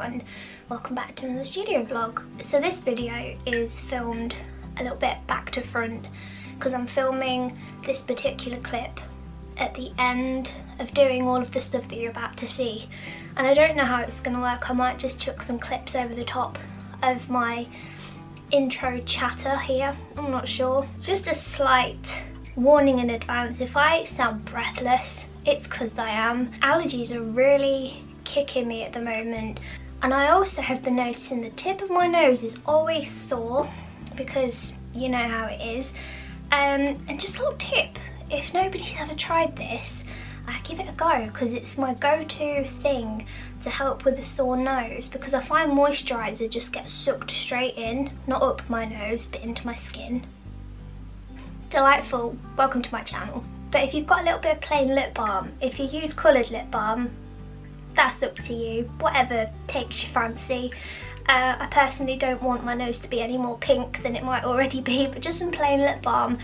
everyone, welcome back to another studio vlog. So this video is filmed a little bit back to front because I'm filming this particular clip at the end of doing all of the stuff that you're about to see, and I don't know how it's going to work. I might just chuck some clips over the top of my intro chatter here, I'm not sure. Just a slight warning in advance, if I sound breathless, it's because I am. Allergies are really kicking me at the moment, and I also have been noticing the tip of my nose is always sore because you know how it is. And just a little tip, if nobody's ever tried this, give it a go, because it's my go-to thing to help with a sore nose, because I find moisturiser just gets sucked straight in, not up my nose but into my skin. Delightful, welcome to my channel. But if you've got a little bit of plain lip balm, if you use coloured lip balm, that's up to you, whatever takes your fancy. I personally don't want my nose to be any more pink than it might already be, but just some plain lip balm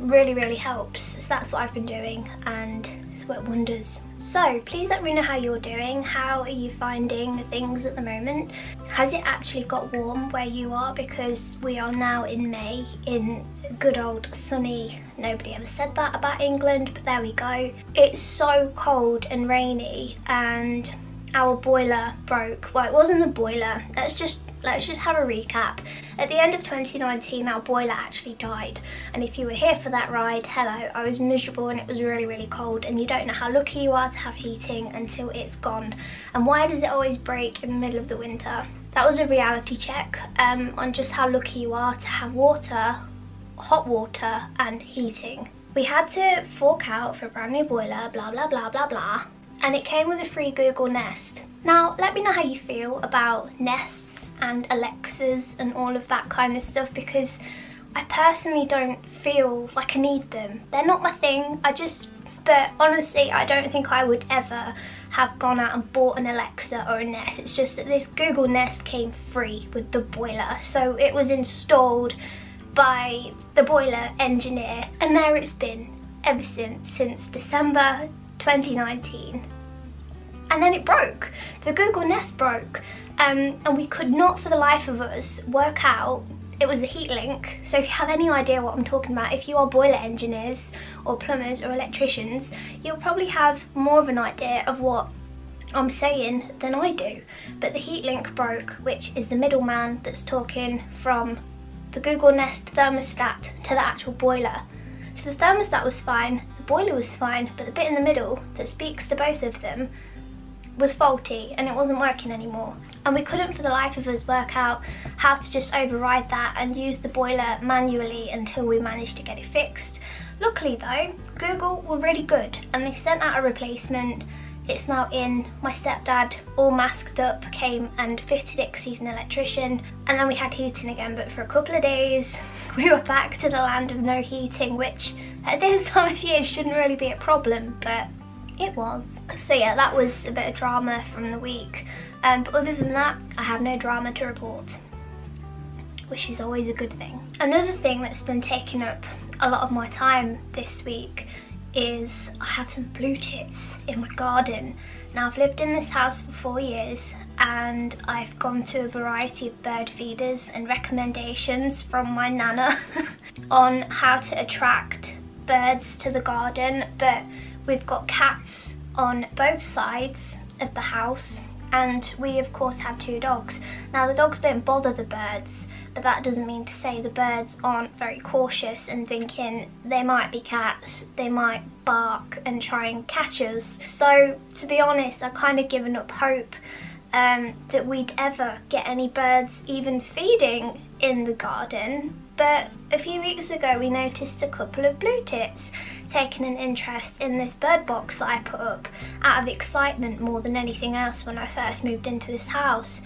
really helps. So that's what I've been doing, and it's worked wonders. So please let me know how you're doing. How are you finding things at the moment? Has it actually got warm where you are? Because we are now in May in good old sunny, nobody ever said that about England, but there we go. It's so cold and rainy, and our boiler broke. Well, it wasn't the boiler. Let's just have a recap. At the end of 2019, our boiler actually died, and if you were here for that ride, hello, I was miserable and it was really cold, and you don't know how lucky you are to have heating until it's gone. And why does it always break in the middle of the winter? That was a reality check on just how lucky you are to have water, hot water and heating. We had to fork out for a brand new boiler, blah blah, and it came with a free Google Nest. Now let me know how you feel about Nests and Alexas and all of that kind of stuff, because I personally don't feel like I need them. They're not my thing, but honestly I don't think I would ever have gone out and bought an Alexa or a Nest. It's just that this Google Nest came free with the boiler, so it was installed by the boiler engineer, and there it's been ever since December 2019. And then it broke. The Google Nest broke, and we could not for the life of us work out. It was the heat link, so if you have any idea what I'm talking about, if you are boiler engineers or plumbers or electricians, you'll probably have more of an idea of what I'm saying than I do. But the heat link broke, which is the middleman that's talking from the Google Nest thermostat to the actual boiler. So the thermostat was fine, the boiler was fine, but the bit in the middle that speaks to both of them was faulty and it wasn't working anymore. And we couldn't for the life of us work out how to just override that and use the boiler manually until we managed to get it fixed. Luckily though, Google were really good and they sent out a replacement. It's now in. My stepdad, all masked up, came and fitted it because he's an electrician, and then we had heating again, but for a couple of days we were back to the land of no heating, which at this time of year shouldn't really be a problem, but it was. So yeah, that was a bit of drama from the week, but other than that I have no drama to report, which is always a good thing. Another thing that's been taking up a lot of my time this week is I have some blue tits in my garden. Now I've lived in this house for 4 years and I've gone through a variety of bird feeders and recommendations from my nana on how to attract birds to the garden, but we've got cats on both sides of the house, and we of course have 2 dogs. Now the dogs don't bother the birds, but that doesn't mean to say the birds aren't very cautious and thinking they might be cats, they might bark and try and catch us. So to be honest, I've kind of given up hope that we'd ever get any birds even feeding in the garden. But a few weeks ago we noticed a couple of blue tits taking an interest in this bird box that I put up out of excitement more than anything else when I first moved into this house.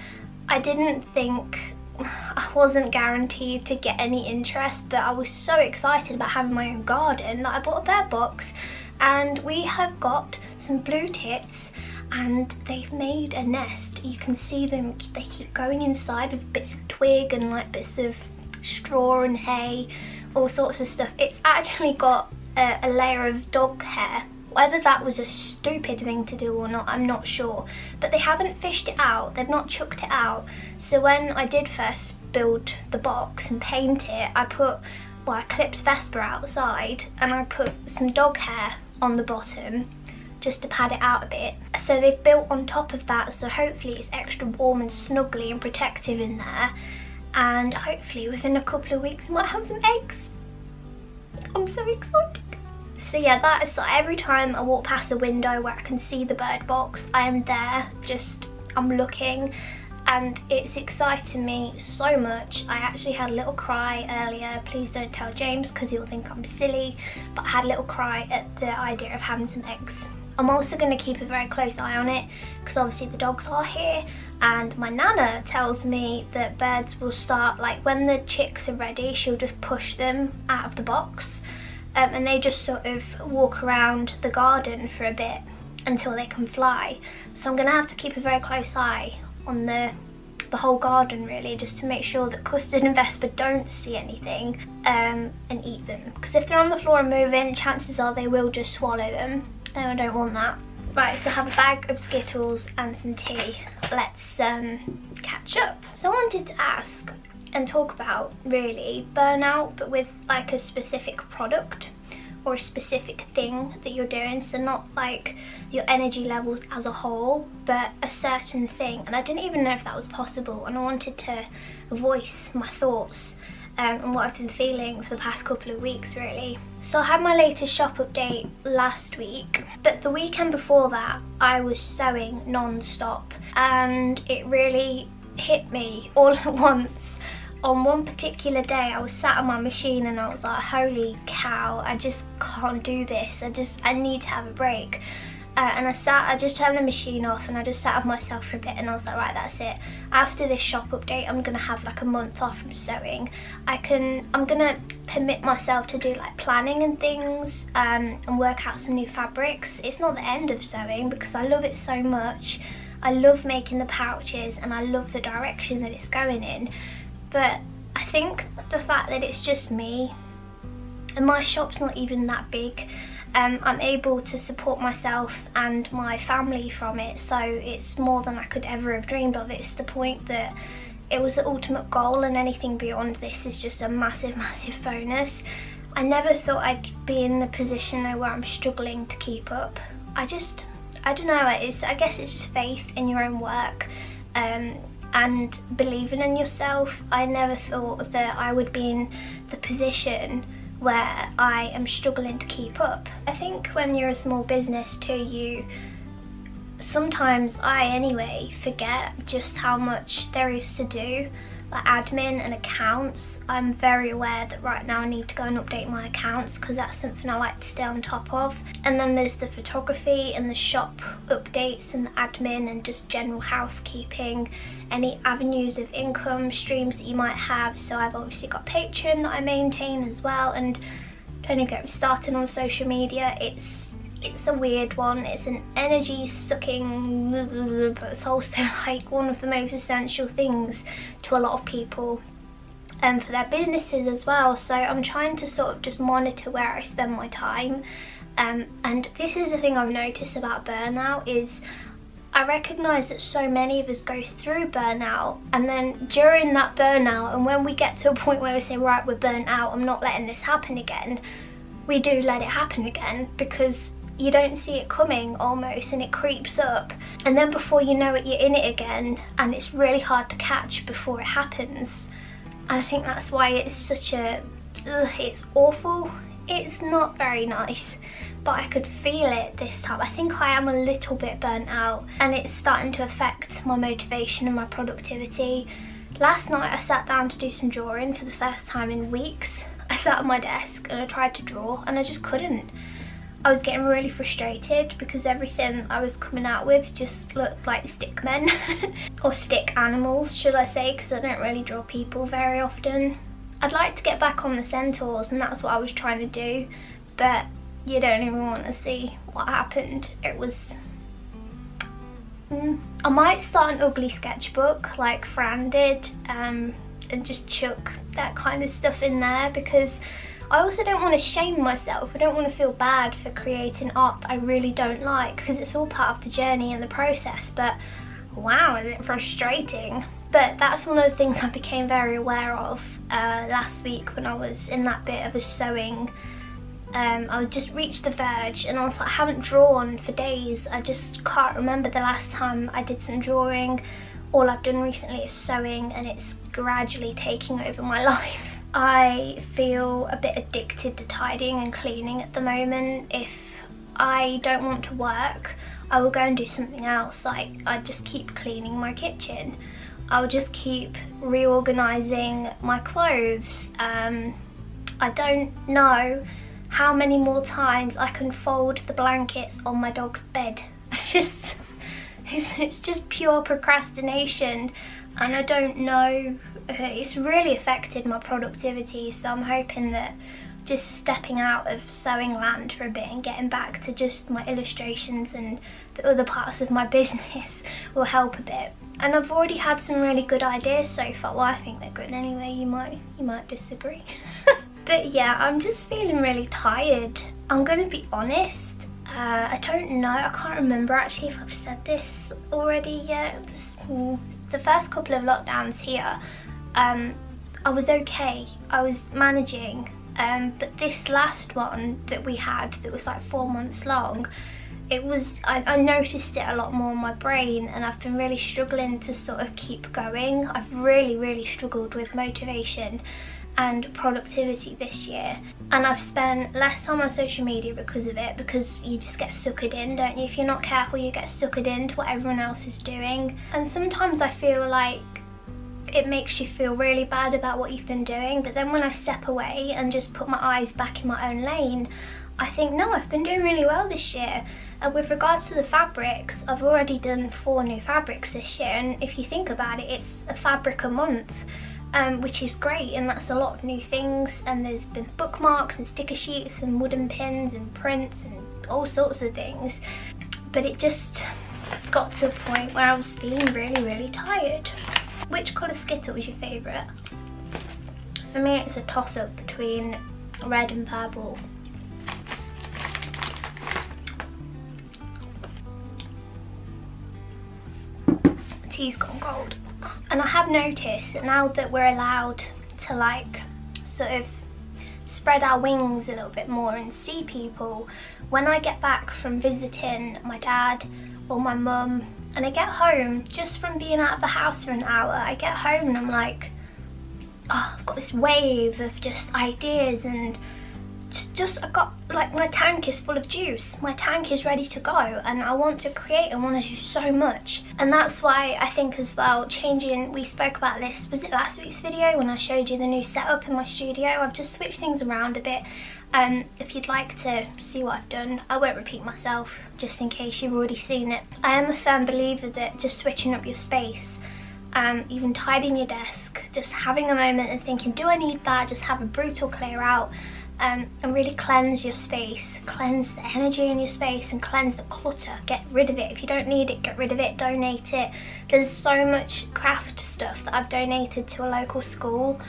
I didn't think, I wasn't guaranteed to get any interest, but I was so excited about having my own garden that I bought a bird box, and we have got some blue tits and they've made a nest. You can see them, they keep going inside with bits of twig and like bits of straw and hay, all sorts of stuff. It's actually got a layer of dog hair Whether that was a stupid thing to do or not, I'm not sure. But they haven't fished it out, they've not chucked it out. So when I did first build the box and paint it, I clipped Vespa outside and I put some dog hair on the bottom just to pad it out a bit. So they've built on top of that, so hopefully it's extra warm and snuggly and protective in there. And hopefully within a couple of weeks I might have some eggs. I'm so excited. So yeah, that is every time I walk past a window where I can see the bird box, I am there, I'm looking, and it's exciting me so much. I actually had a little cry earlier. Please don't tell James because he'll think I'm silly, but I had a little cry at the idea of having some eggs. I'm also going to keep a very close eye on it because obviously the dogs are here, and my nana tells me that birds will start, like when the chicks are ready, she'll just push them out of the box. And they just sort of walk around the garden for a bit until they can fly. So I'm going to have to keep a very close eye on the whole garden really, just to make sure that Custard and Vespa don't see anything and eat them. Because if they're on the floor and moving, chances are they will just swallow them, and I don't want that. Right, so I have a bag of Skittles and some tea. Let's catch up. So I wanted to ask and talk about really burnout, but with like a specific product or a specific thing that you're doing. So not like your energy levels as a whole, but a certain thing. And I didn't even know if that was possible, and I wanted to voice my thoughts and what I've been feeling for the past couple of weeks really. So I had my latest shop update last week, but the weekend before that I was sewing non-stop, and it really hit me all at once. On one particular day I was sat on my machine and I was like, holy cow, I just can't do this, I need to have a break. And I just turned the machine off and I just sat with myself for a bit, and I was like, right, that's it. After this shop update I'm gonna have like a month off from sewing. I'm gonna permit myself to do like planning and things and work out some new fabrics. It's not the end of sewing because I love it so much. I love making the pouches and I love the direction that it's going in. But I think the fact that it's just me, and my shop's not even that big, I'm able to support myself and my family from it, so it's more than I could ever have dreamed of. It's the point that it was the ultimate goal, and anything beyond this is just a massive, massive bonus. I never thought I'd be in the position where I'm struggling to keep up. I don't know, I guess it's just faith in your own work. And believing in yourself. I never thought that I would be in the position where I am struggling to keep up. I think when you're a small business too, sometimes I anyway forget just how much there is to do, like admin and accounts. I'm very aware that right now I need to go and update my accounts because that's something I like to stay on top of. And then there's the photography and the shop updates and the admin and just general housekeeping, any avenues of income streams that you might have. So I've obviously got Patreon that I maintain as well, and don't even get me started on social media. It's a weird one. It's an energy sucking, but it's also like one of the most essential things to a lot of people and for their businesses as well. So I'm trying to sort of just monitor where I spend my time. And this is the thing I've noticed about burnout is I recognise that so many of us go through burnout, and then during that burnout, and when we get to a point where we say, right, we're burnt out, I'm not letting this happen again, we do let it happen again because you don't see it coming almost, and it creeps up, and then before you know it you're in it again, and it's really hard to catch before it happens. And I think that's why it's such a it's awful. It's not very nice, but I could feel it this time. I think I am a little bit burnt out, and it's starting to affect my motivation and my productivity. Last night I sat down to do some drawing for the first time in weeks. I sat at my desk and I tried to draw and I just couldn't. I was getting really frustrated because everything I was coming out with just looked like stick men or stick animals, should I say, because I don't really draw people very often. I'd like to get back on the centaurs, and that's what I was trying to do, but you don't even want to see what happened. It was... I might start an ugly sketchbook like Fran did, and just chuck that kind of stuff in there, because I also don't want to shame myself. I don't want to feel bad for creating art that I really don't like, because it's all part of the journey and the process. But wow, is it frustrating. But that's one of the things I became very aware of last week when I was in that bit of a sewing. I just reached the verge and I was like, I haven't drawn for days. I just can't remember the last time I did some drawing. All I've done recently is sewing, and it's gradually taking over my life. I feel a bit addicted to tidying and cleaning at the moment. If I don't want to work, I will go and do something else. Like, I just keep cleaning my kitchen. I'll just keep reorganising my clothes. I don't know how many more times I can fold the blankets on my dog's bed. It's just pure procrastination, and I don't know, it's really affected my productivity. So I'm hoping that just stepping out of sewing land for a bit and getting back to just my illustrations and the other parts of my business will help a bit. And I've already had some really good ideas so far. Well, I think they're good anyway. You might disagree. But yeah, I'm just feeling really tired. I'm gonna be honest. I don't know, I can't remember actually if I've said this already yet. The first couple of lockdowns here, I was okay. I was managing. But this last one that we had, that was like 4 months long, I noticed it a lot more in my brain, and I've been really struggling to sort of keep going. I've really struggled with motivation and productivity this year, and I've spent less time on social media because of it, because you just get suckered in, don't you? If you're not careful, you get suckered into what everyone else is doing, and sometimes I feel like it makes you feel really bad about what you've been doing. But then when I step away and just put my eyes back in my own lane, I think, no, I've been doing really well this year. And with regards to the fabrics, I've already done 4 new fabrics this year, and if you think about it, it's a fabric a month. Which is great, and that's a lot of new things. And there's been bookmarks and sticker sheets and wooden pins and prints and all sorts of things. But it just got to a point where I was feeling really tired. Which colour Skittle was your favourite? For me, it's a toss-up between red and purple. Tea's gone cold. And I have noticed that now that we're allowed to like sort of spread our wings a little bit more and see people, when I get back from visiting my dad or my mum and I get home, just from being out of the house for an hour, I get home and I'm like, oh, I've got this wave of just ideas, and I got, like, my tank is full of juice. My tank is ready to go, and I want to create. I want to do so much. And that's why I think as well, changing, we spoke about this, was it last week's video when I showed you the new setup in my studio? I've just switched things around a bit. If you'd like to see what I've done, I won't repeat myself, just in case you've already seen it. I am a firm believer that just switching up your space, even tidying your desk, just having a moment and thinking, do I need that? Just have a brutal clear out. And really cleanse your space, cleanse the energy in your space, and cleanse the clutter. Get rid of it. If you don't need it, get rid of it, donate it. There's so much craft stuff that I've donated to a local school,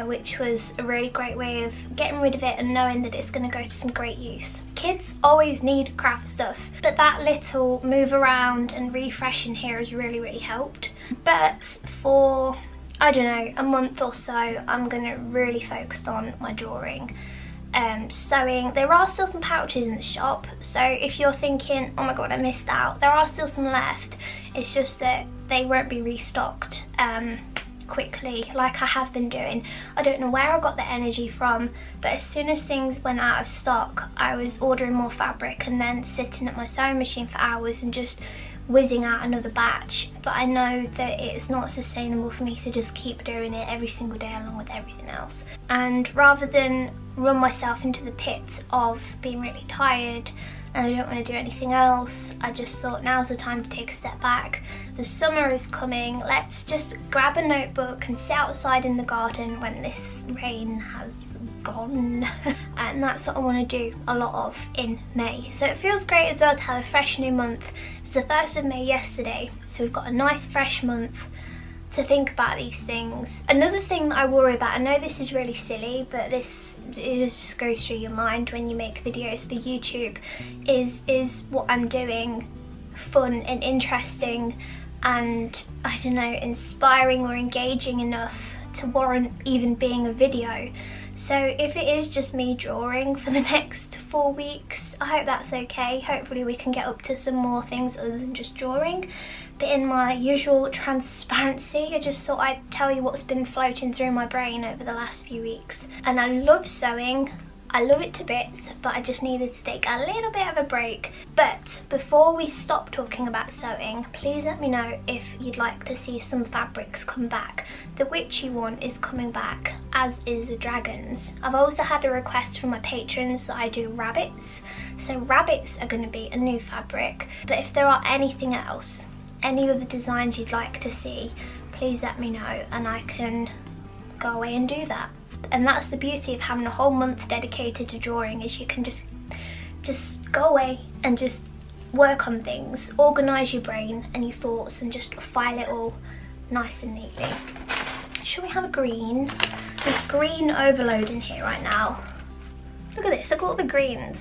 which was a really great way of getting rid of it and knowing that it's going to go to some great use. Kids always need craft stuff, but that little move around and refresh in here has really helped. But for, I don't know, a month or so, I'm going to really focus on my drawing. Sewing. There are still some pouches in the shop, so if you're thinking, oh my god, I missed out, there are still some left. It's just that they won't be restocked quickly like I have been doing. I don't know where I got the energy from, but as soon as things went out of stock, I was ordering more fabric and then sitting at my sewing machine for hours and just whizzing out another batch. But I know that it's not sustainable for me to just keep doing it every single day along with everything else. And rather than run myself into the pit of being really tired and I don't want to do anything else, I just thought now's the time to take a step back. The summer is coming, let's just grab a notebook and sit outside in the garden when this rain has gone. And that's what I want to do a lot of in May. So it feels great as well to have a fresh new month. It's the 1st of May yesterday, so we've got a nice fresh month to think about these things. Another thing that I worry about, I know this is really silly, but this it just goes through your mind when you make videos for YouTube. Is what I'm doing fun and interesting and, I don't know, inspiring or engaging enough to warrant even being a video? So if it is just me drawing for the next 4 weeks, I hope that's okay. Hopefully we can get up to some more things other than just drawing. But in my usual transparency, I just thought I'd tell you what's been floating through my brain over the last few weeks. And I love sewing. I love it to bits, but I just needed to take a little bit of a break. But before we stop talking about sewing, please let me know if you'd like to see some fabrics come back. The witchy one is coming back, as is the dragons. I've also had a request from my patrons that I do rabbits. So rabbits are going to be a new fabric. But if there are anything else, any other designs you'd like to see, please let me know and I can go away and do that. And that's the beauty of having a whole month dedicated to drawing, is you can just go away and just work on things, organise your brain and your thoughts and just file it all nice and neatly. Shall we have a green? There's green overload in here right now. Look at this, look at all the greens.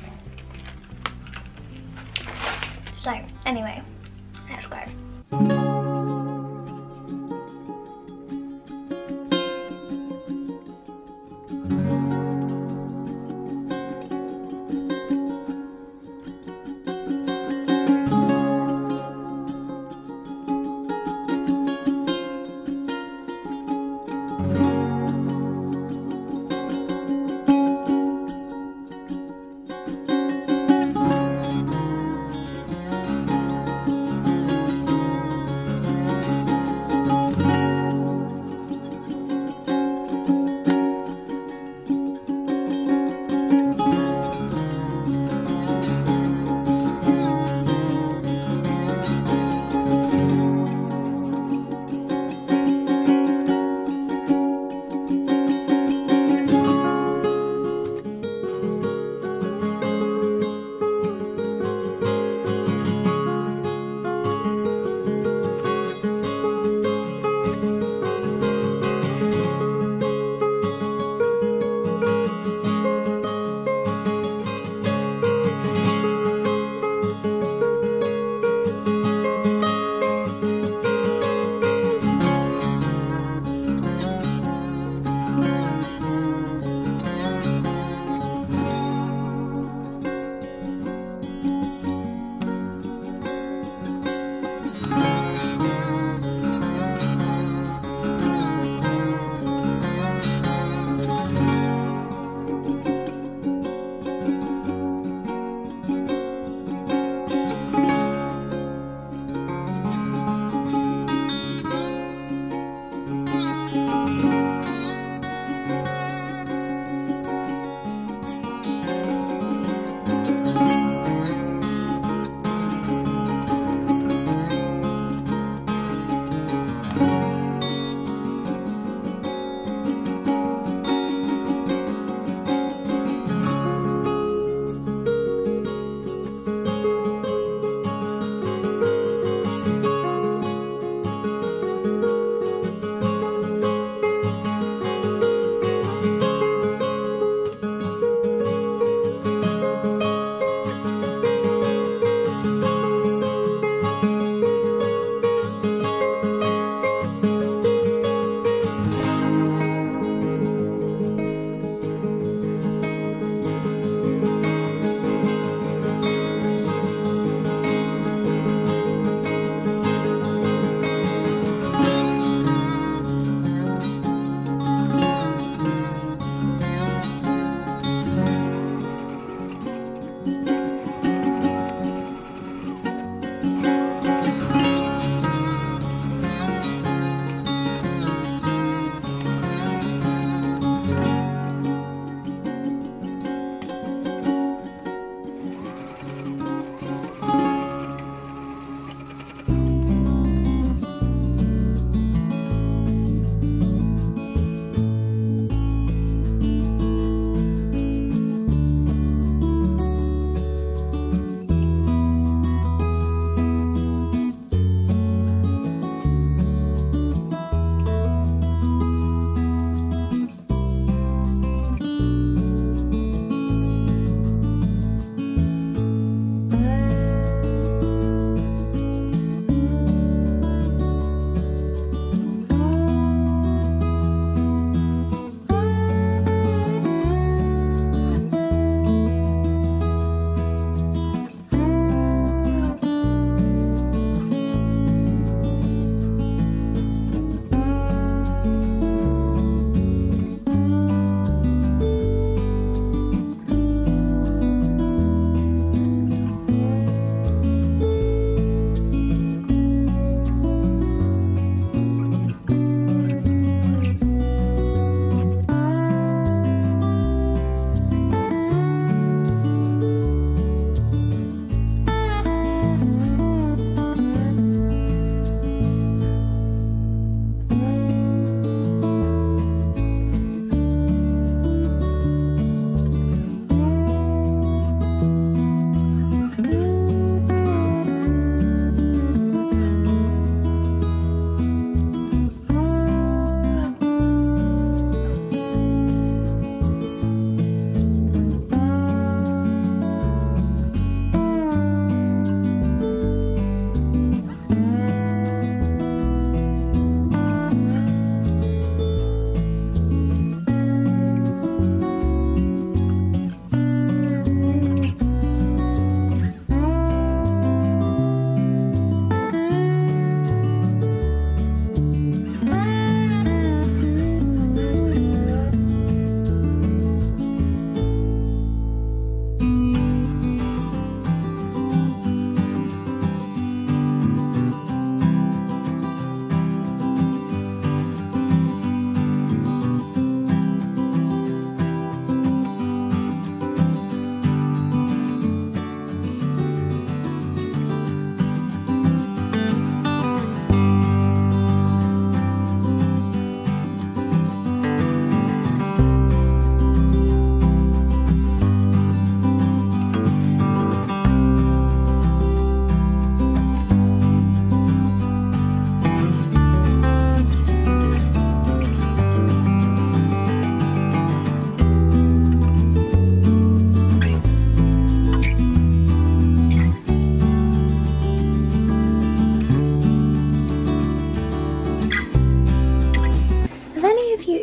So anyway, let's go.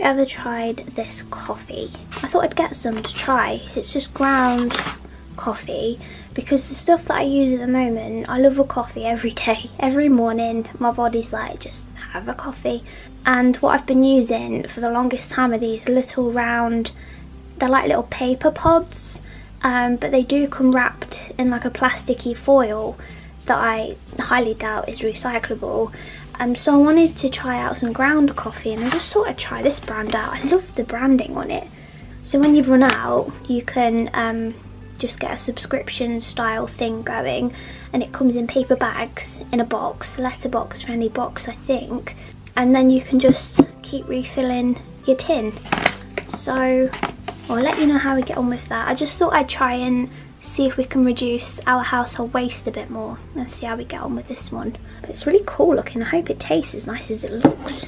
ever tried this coffee? I thought I'd get some to try. It's just ground coffee, because the stuff that I use at the moment, I love a coffee every day. Every morning my body's like, just have a coffee. And what I've been using for the longest time are these little round, they're like little paper pods, but they do come wrapped in like a plasticky foil that I highly doubt is recyclable. So I wanted to try out some ground coffee, and I just thought I'd try this brand out. I love the branding on it. So when you've run out, you can just get a subscription style thing going, and it comes in paper bags in a box, letterbox friendly box I think, and then you can just keep refilling your tin. So I'll let you know how we get on with that. I just thought I'd try and see if we can reduce our household waste a bit more and see how we get on with this one. But it's really cool looking. I hope it tastes as nice as it looks.